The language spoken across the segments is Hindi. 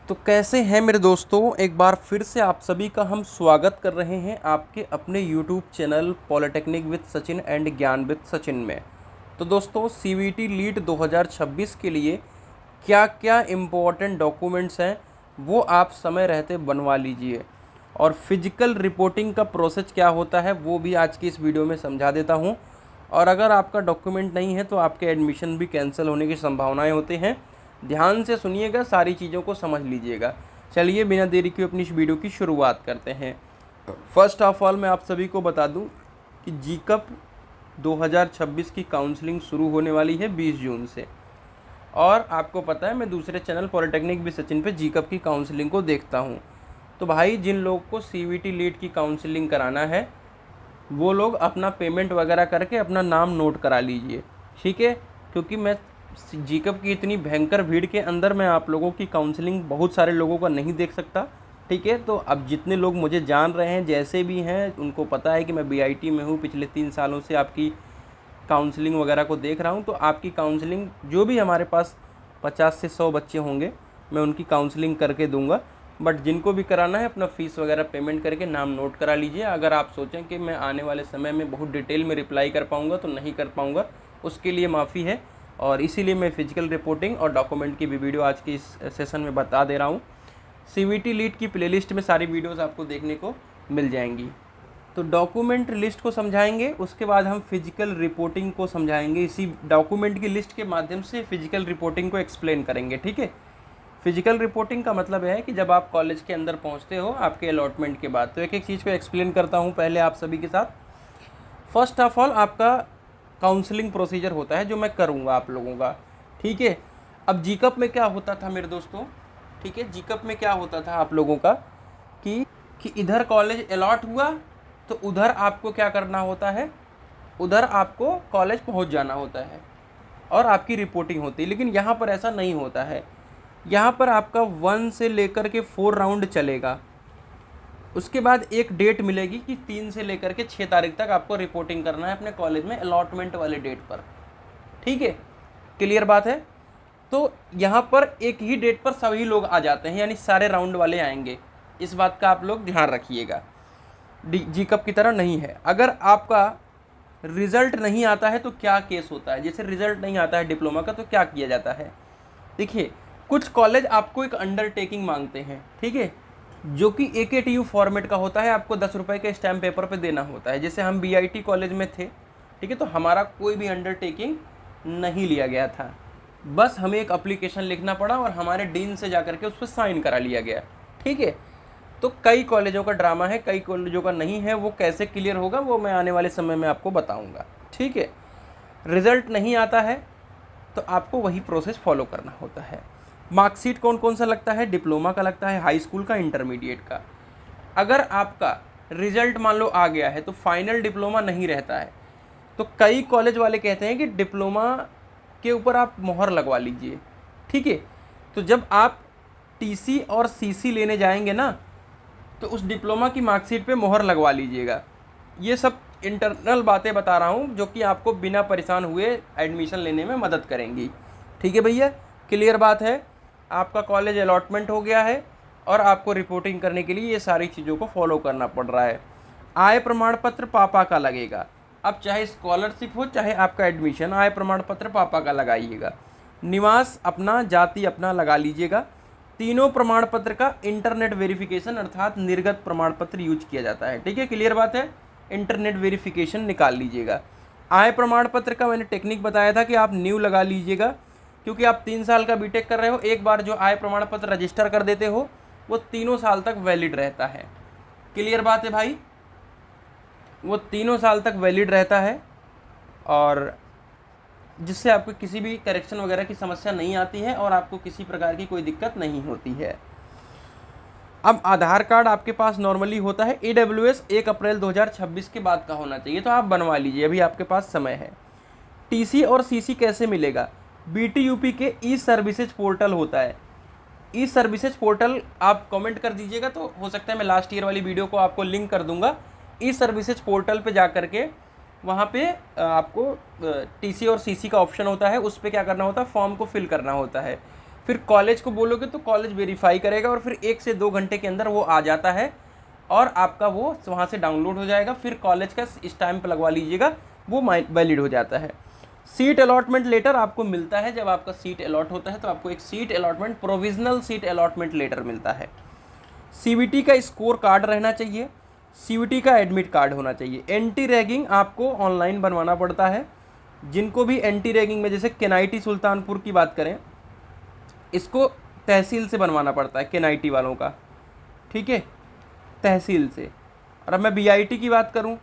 तो कैसे हैं मेरे दोस्तों, एक बार फिर से आप सभी का हम स्वागत कर रहे हैं आपके अपने YouTube channel polytechnic with Sachin and ज्ञान विद सचिन में। तो दोस्तों, सीवीटी लीट 2026 के लिए क्या क्या इम्पोर्टेंट डॉक्यूमेंट्स हैं वो आप समय रहते बनवा लीजिए, और फिजिकल रिपोर्टिंग का प्रोसेस क्या होता है वो भी आज की इस वीडियो में समझा देता हूँ। और अगर आपका डॉक्यूमेंट नहीं है तो आपके एडमिशन भी कैंसिल होने की संभावनाएं होती हैं। ध्यान से सुनिएगा, सारी चीज़ों को समझ लीजिएगा। चलिए बिना देरी के अपनी इस वीडियो की शुरुआत करते हैं। फर्स्ट ऑफ ऑल मैं आप सभी को बता दूं कि जीकप 2026 की काउंसलिंग शुरू होने वाली है 20 जून से। और आपको पता है मैं दूसरे चैनल पॉलिटेक्निक विद सचिन पे जीकप की काउंसलिंग को देखता हूँ। तो भाई, जिन लोगों को सीवीटी लीट की काउंसलिंग कराना है वो लोग अपना पेमेंट वगैरह करके अपना नाम नोट करा लीजिए, ठीक है। क्योंकि मैं जीकप की इतनी भयंकर भीड़ के अंदर मैं आप लोगों की काउंसलिंग बहुत सारे लोगों का नहीं देख सकता, ठीक है। तो अब जितने लोग मुझे जान रहे हैं, जैसे भी हैं, उनको पता है कि मैं बीआईटी में हूँ, पिछले 3 सालों से आपकी काउंसलिंग वगैरह को देख रहा हूँ। तो आपकी काउंसलिंग जो भी हमारे पास 50 से 100 बच्चे होंगे मैं उनकी काउंसलिंग करके दूंगा। बट जिनको भी कराना है अपना फ़ीस वगैरह पेमेंट करके नाम नोट करा लीजिए। अगर आप सोचें कि मैं आने वाले समय में बहुत डिटेल में रिप्लाई कर पाऊँगा तो नहीं कर पाऊँगा, उसके लिए माफ़ी है। और इसीलिए मैं फिजिकल रिपोर्टिंग और डॉक्यूमेंट की भी वीडियो आज की इस सेशन में बता दे रहा हूँ। सीवीटी लीट की प्लेलिस्ट में सारी वीडियोस आपको देखने को मिल जाएंगी। तो डॉक्यूमेंट लिस्ट को समझाएंगे, उसके बाद हम फिजिकल रिपोर्टिंग को समझाएंगे। इसी डॉक्यूमेंट की लिस्ट के माध्यम से फिजिकल रिपोर्टिंग को एक्सप्लेन करेंगे, ठीक है। फिजिकल रिपोर्टिंग का मतलब है कि जब आप कॉलेज के अंदर पहुंचते हो आपके अलॉटमेंट के बाद, तो एक एक चीज़ को एक्सप्लेन करता हूं पहले आप सभी के साथ। फर्स्ट ऑफ ऑल आपका काउंसलिंग प्रोसीजर होता है जो मैं करूंगा आप लोगों का, ठीक है। अब जीकप में क्या होता था मेरे दोस्तों, ठीक है, जीकप में क्या होता था आप लोगों का कि इधर कॉलेज अलॉट हुआ तो उधर आपको क्या करना होता है, उधर आपको कॉलेज पहुंच जाना होता है और आपकी रिपोर्टिंग होती है। लेकिन यहाँ पर ऐसा नहीं होता है। यहाँ पर आपका 1 से लेकर के 4 राउंड चलेगा। उसके बाद एक डेट मिलेगी कि 3 से लेकर के 6 तारीख तक आपको रिपोर्टिंग करना है अपने कॉलेज में अलॉटमेंट वाले डेट पर, ठीक है। क्लियर बात है। तो यहाँ पर एक ही डेट पर सभी लोग आ जाते हैं, यानी सारे राउंड वाले आएंगे। इस बात का आप लोग ध्यान रखिएगा। जीकप की तरह नहीं है। अगर आपका रिजल्ट नहीं आता है तो क्या केस होता है, जैसे रिजल्ट नहीं आता है डिप्लोमा का तो क्या किया जाता है। देखिए, कुछ कॉलेज आपको एक अंडरटेकिंग मांगते हैं, ठीक है, जो कि AKTU फॉर्मेट का होता है। आपको 10 रुपये के स्टैम्प पेपर पे देना होता है। जैसे हम BIT कॉलेज में थे, ठीक है, तो हमारा कोई भी अंडरटेकिंग नहीं लिया गया था। बस हमें एक एप्लीकेशन लिखना पड़ा और हमारे डीन से जा करके उस पर साइन करा लिया गया, ठीक है। तो कई कॉलेजों का ड्रामा है, कई कॉलेजों का नहीं है। वो कैसे क्लियर होगा वो मैं आने वाले समय में आपको बताऊँगा, ठीक है। रिज़ल्ट नहीं आता है तो आपको वही प्रोसेस फॉलो करना होता है। मार्कशीट कौन कौन सा लगता है, डिप्लोमा का लगता है, हाई स्कूल का, इंटरमीडिएट का। अगर आपका रिजल्ट मान लो आ गया है तो फाइनल डिप्लोमा नहीं रहता है। तो कई कॉलेज वाले कहते हैं कि डिप्लोमा के ऊपर आप मोहर लगवा लीजिए, ठीक है। तो जब आप TC और CC लेने जाएंगे ना तो उस डिप्लोमा की मार्कशीट पे मोहर लगवा लीजिएगा। ये सब इंटरनल बातें बता रहा हूँ जो कि आपको बिना परेशान हुए एडमिशन लेने में मदद करेंगी, ठीक है भैया। क्लियर बात है। आपका कॉलेज अलॉटमेंट हो गया है और आपको रिपोर्टिंग करने के लिए ये सारी चीज़ों को फॉलो करना पड़ रहा है। आय प्रमाण पत्र पापा का लगेगा। अब चाहे स्कॉलरशिप हो चाहे आपका एडमिशन, आय प्रमाण पत्र पापा का लगाइएगा। निवास अपना, जाति अपना लगा लीजिएगा। तीनों प्रमाण पत्र का इंटरनेट वेरिफिकेशन अर्थात निर्गत प्रमाण पत्र यूज किया जाता है, ठीक है। क्लियर बात है। इंटरनेट वेरिफिकेशन निकाल लीजिएगा। आय प्रमाण पत्र का मैंने टेक्निक बताया था कि आप न्यू लगा लीजिएगा, क्योंकि आप 3 साल का बीटेक कर रहे हो। एक बार जो आय प्रमाण पत्र रजिस्टर कर देते हो वो 3 साल तक वैलिड रहता है। क्लियर बात है भाई, वो 3 साल तक वैलिड रहता है और जिससे आपको किसी भी करेक्शन वगैरह की समस्या नहीं आती है और आपको किसी प्रकार की कोई दिक्कत नहीं होती है। अब आधार कार्ड आपके पास नॉर्मली होता है AWS 1 अप्रैल 2026 के बाद का होना चाहिए, तो आप बनवा लीजिए, अभी आपके पास समय है। TC और CC कैसे मिलेगा, BTUP के ई सर्विसेज पोर्टल होता है। ई सर्विसेज पोर्टल आप कमेंट कर दीजिएगा तो हो सकता है मैं लास्ट ईयर वाली वीडियो को आपको लिंक कर दूंगा। ई सर्विसेज पोर्टल पे जा करके वहाँ पे आपको TC और CC का ऑप्शन होता है, उस पर क्या करना होता है, फॉर्म को फिल करना होता है। फिर कॉलेज को बोलोगे तो कॉलेज वेरीफाई करेगा और फिर 1 से 2 घंटे के अंदर वो आ जाता है और आपका वो वहाँ से डाउनलोड हो जाएगा। फिर कॉलेज का स्टैम्प लगवा लीजिएगा, वो वैलिड हो जाता है। सीट अलॉटमेंट लेटर आपको मिलता है जब आपका सीट अलॉट होता है, तो आपको एक seat allotment, provisional seat allotment letter मिलता है। सीवीटी का स्कोर कार्ड रहना चाहिए, सीवीटी का एडमिट कार्ड होना चाहिए। एंटी रैगिंग आपको ऑनलाइन बनवाना पड़ता है। जिनको भी एंटी रैगिंग में, जैसे केनाइटी सुल्तानपुर की बात करें, इसको तहसील से बनवाना पड़ता है केनाइटी वालों का, ठीक है, तहसील से। और अब मैं बीआईटी की बात करूं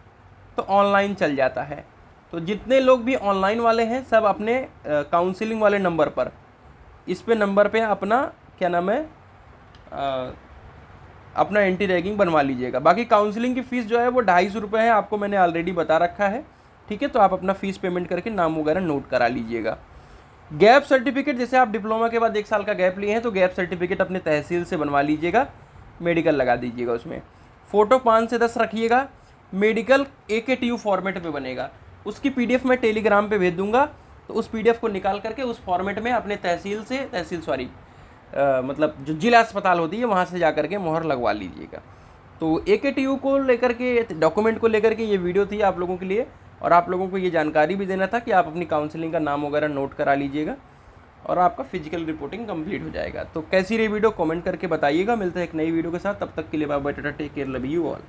तो ऑनलाइन चल जाता है। तो जितने लोग भी ऑनलाइन वाले हैं सब अपने काउंसलिंग वाले नंबर पर, इस पे नंबर पे अपना क्या नाम है, अपना एंटी रैगिंग बनवा लीजिएगा। बाकी काउंसलिंग की फ़ीस जो है वो 250 रुपये है, आपको मैंने ऑलरेडी बता रखा है, ठीक है। तो आप अपना फ़ीस पेमेंट करके नाम वगैरह नोट करा लीजिएगा। गैप सर्टिफिकेट, जैसे आप डिप्लोमा के बाद 1 साल का गैप लिए हैं तो गैप सर्टिफिकेट अपने तहसील से बनवा लीजिएगा, मेडिकल लगा दीजिएगा उसमें। फ़ोटो 5 से 10 रखिएगा। मेडिकल AKTU फॉर्मेट में बनेगा, उसकी PDF मैं टेलीग्राम पे भेज दूंगा, तो उस PDF को निकाल करके उस फॉर्मेट में अपने मतलब जो जिला अस्पताल होती है वहाँ से जा करके मोहर लगवा लीजिएगा। तो AKTU को लेकर के, डॉक्यूमेंट को लेकर के ये वीडियो थी आप लोगों के लिए, और आप लोगों को ये जानकारी भी देना था कि आप अपनी काउंसलिंग का नाम वगैरह नोट करा लीजिएगा और आपका फिजिकल रिपोर्टिंग कंप्लीट हो जाएगा। तो कैसी रही वीडियो कमेंट करके बताइएगा। मिलते हैं एक नई वीडियो के साथ, तब तक के लिए bye bye, tata, take care, love you all.